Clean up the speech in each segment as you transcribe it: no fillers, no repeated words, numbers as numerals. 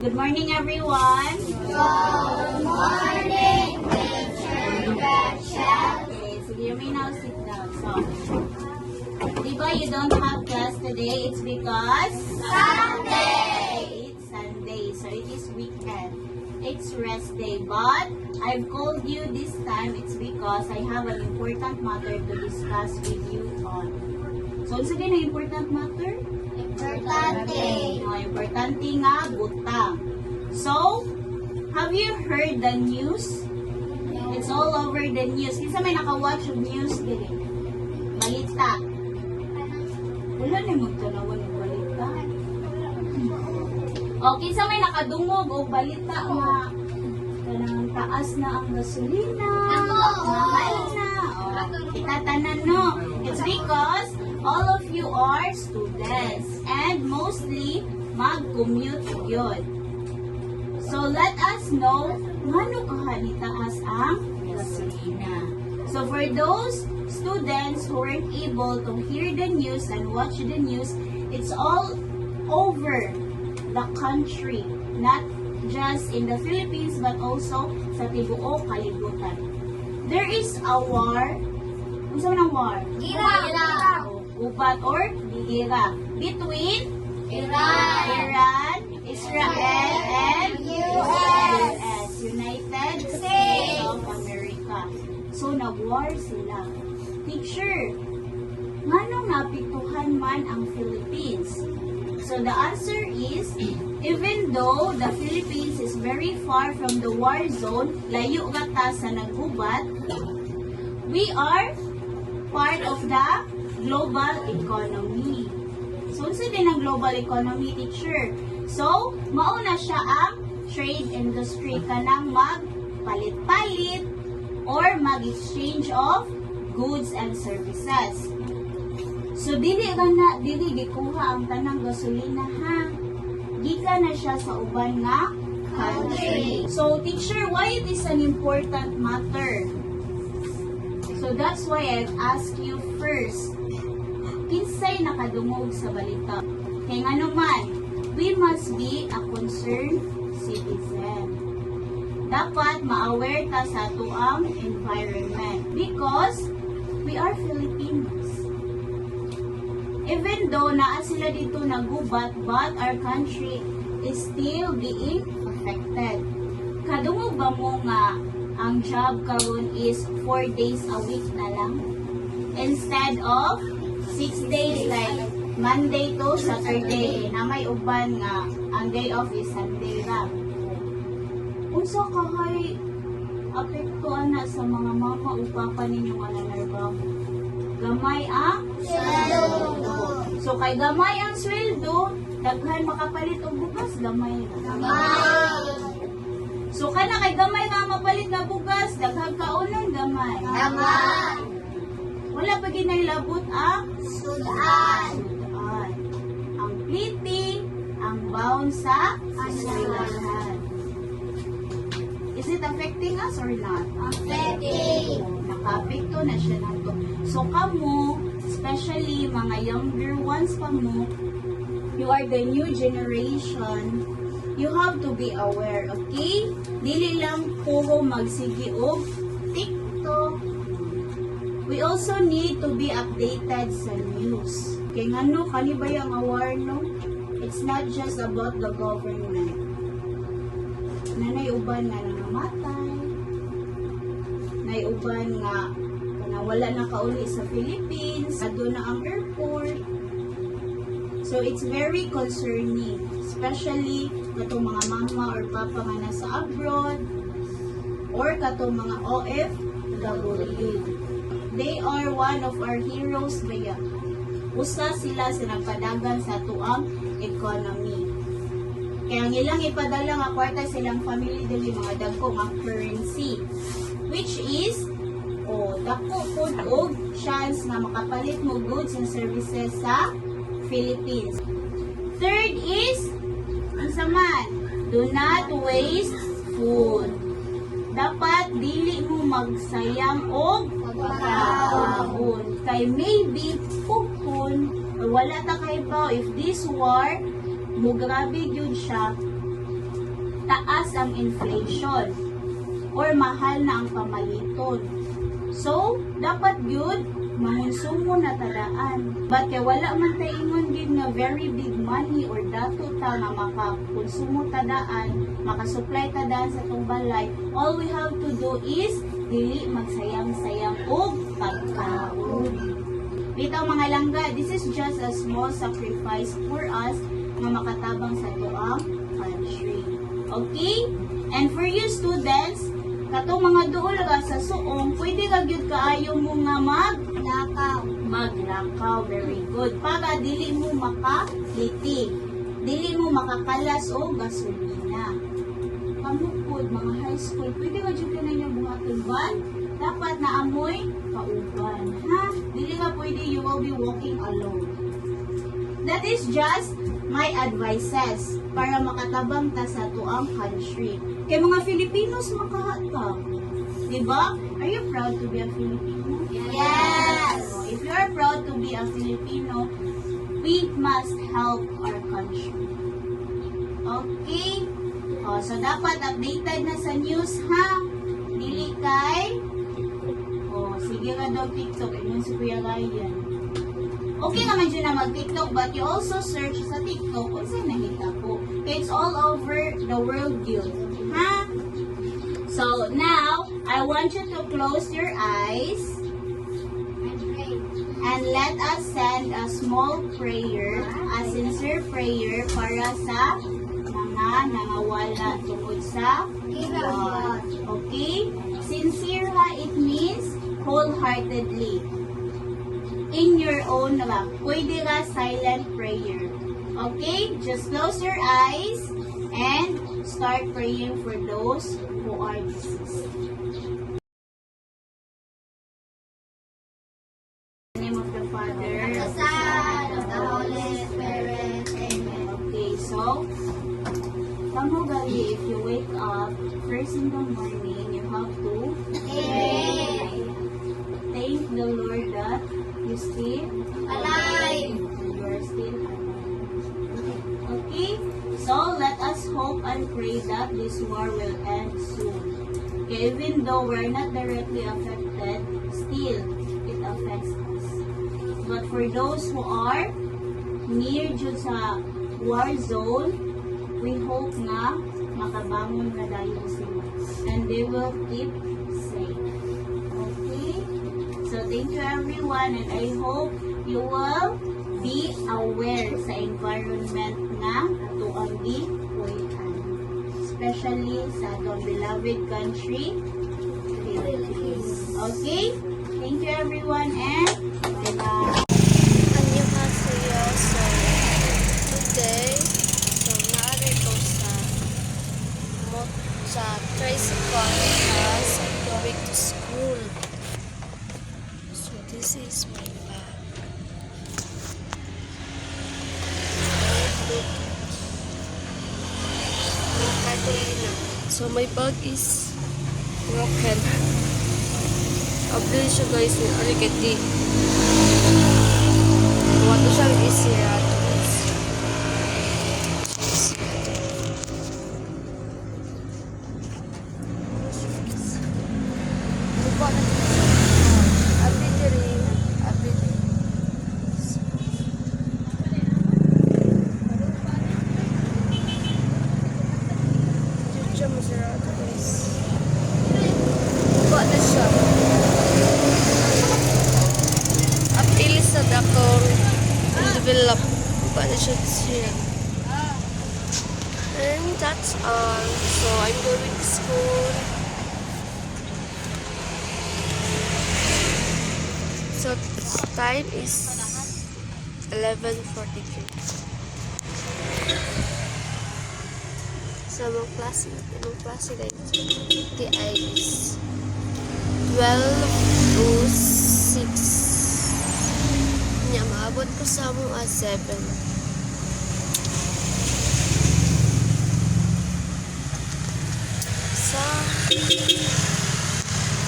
Good morning, everyone. Good morning, Teacher Rachel. Okay, so you may now sit down. So, diba you don't have class today? It's because Sunday. it's Sunday, so it is weekend. It's rest day, but I've called you this time. It's because I have an important matter to discuss with you on. So, ano din ang important matter? Importante. Importante nga, butang. So, have you heard the news? It's all over the news. Kinsa may naka-watch yung news din. Balita. Wala na yung magtanawan ng balita. O, kinsa may nakadungog o balita nga kanang taas na ang gasolina. Ako. Mahal na. O, itatanan no. It's because all of you are students and mostly mag-commute yun. So let us know ngano kahanitaas ang gasolina. So for those students who weren't able to hear the news and watch the news, it's all over the country, not just in the Philippines but also sa tibuok kalibutan. There is a war. Unsa man ang war? Gira. Ubat or gira between Iran. Israel, and US. United States of America. So, nag-war sila. Teacher, nganong napiktuhan man ang Philippines? So, the answer is, even though the Philippines is very far from the war zone, layo gata sa nagubat, we are part of the global economy. So, unsa din ang global economy, teacher? So, mauna siya ang trade industry kanang magpalit-palit or mag-exchange of goods and services. So, dili gikuha ang tanang gasolina ha. Gika na siya sa uban nga country. So, teacher, why it is an important matter? So, that's why I've asked you first. Kinsay nakadungog sa balita? Kaya nga naman, we must be a concerned citizen. Dapat ma-aware ta sa tuang environment because we are Filipinos. Even though naa sila dito nagubat, but our country is still being affected. Kadungog ba mo nga ang job karon is 4 days a week na lang? Instead of 6 days like Monday to Saturday, na may uban nga ang day off is Sunday lang. Unsa kahay apektuhan na sa mga mama o papa ninyo nga nanarbaho? Gamay ang Sweldo. So kay gamay ang sweldo, daghan makapalit og bugas, gamay na. So kana kay gamay nga mapalit na bugas, daghan kaunon gamay. Wala pa ginailabot ang Sudan. sudan. Ang plating, ang bound sa eskwelahan. Is it affecting us or not? Affecting. Naka-apekto na siya nato. So kamo, especially mga younger ones pa mo, you are the new generation, you have to be aware, okay? Dili lang puro magsigi og TikTok. We also need to be updated sa news. Kaya nga no, kani ba yung aware no? It's not just about the government. Nanay uban nga nangamatay. Nanay uban nga wala na kauli sa Philippines. Ado na ang airport. So it's very concerning. Especially katong mga mama or papa nga nasa abroad or katong mga OFW. They are one of our heroes baya. Usa sila sa nagpadagan sa tuang economy. Kaya ang ilang ipadala nga kwarta silang family dili mga dagko nga currency, which is dako pud og chance na makapalit mo goods and services sa Philippines. Third is unsa man, do not waste food. Dapat dili mo magsayang og pagkaon. Kay maybe pupon or wala ta kay ba if this war mo grabe gyud siya taas ang inflation or mahal na ang pamaliton. So, dapat yun, mangonsumo na tadaan. But kaya wala man tayo ingon gid nga very big money or dato ta nga makakonsumo tadaan, makasupply tadaan sa itong balay. All we have to do is dili magsayang-sayang og pagkaon. Bitaw mga langga, this is just a small sacrifice for us nga makatabang sa tuang country. Okay? And for you students, katong mga duol ka sa suong, pwede ka gyud kaayo mo nga maglakaw. Very good. Para dili mo makaliti. Dili mo makakalas o gasolina. Kamukod, mga high school, pwede ka dyan ka na yung buhaton van. Dapat na amoy kauban. Ha? Dili ka pwede, you will be walking alone. That is just my advices para makatabang ta sa tuang country. Kay mga Filipinos makahatag. Diba? Are you proud to be a Filipino? Yes. If you are proud to be a Filipino, we must help our country. Okay? So dapat updated na sa news, ha? Dili kay sige ka daw TikTok. Ayun si Kuya Ryan. Okay naman dyan na mag-TikTok, but you also search sa TikTok kung saan nakita po. It's all over the world yun. Ha? So, now, I want you to close your eyes and let us send a small prayer, a sincere prayer para sa mga nangawala tungkol sa God. Okay? Sincere ha, it means wholeheartedly. In your own pwede ka silent prayer. Okay? Just close your eyes and start praying for those who are deceased. In the name of the Father, The Son, of the Holy Spirit. Amen. Okay, so, kamugali, if you wake up first in the morning, you have to thank the Lord that you still Alive. You are still alive. Okay, so let us hope and pray that this war will end soon. Okay, even though we're not directly affected, still it affects us. But for those who are near dyan sa war zone, we hope na makabangon na dahil sila. And they will keep safe. Okay? So thank you everyone, and I hope you will be aware sa environment na atuang gipuy-an. Especially sa atong beloved country, Philippines. Okay? Thank you everyone, and bye-bye. Annyeonghaseyo. So, today, naaray ko sa tricycle as I'm going to school. So, this is my bag. So, my bag is broken. Upload siya guys ni Ariketi. Wato siyang isira. Lupa na siya. Abit rin. Abit. Diyan masira ito guys. Lupa na siya. Apilis sa dakong develop. Lupa na siya. And that's all. So I'm going to school. So time is 11:43. So anong klase guys? TI is 12:06. Nya maabot ko sa mga 7.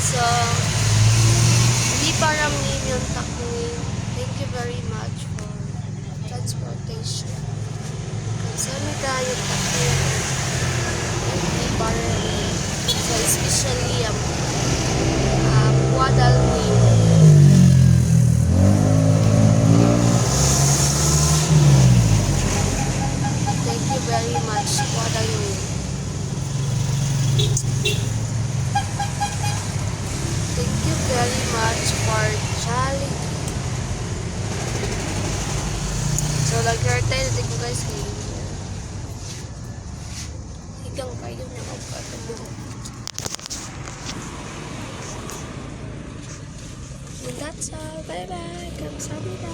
So, hindi parang yung takuin. Thank you very much for transportation. Kasi tayo takuin. especially Guadalupe. Thank you very much, Guadalupe. Thank you very much for Jolly. So, nag-heart tayo natin ko guys kayo. Higang kayo na magpatuloy. And that's all. Bye-bye. Kamsahamnida.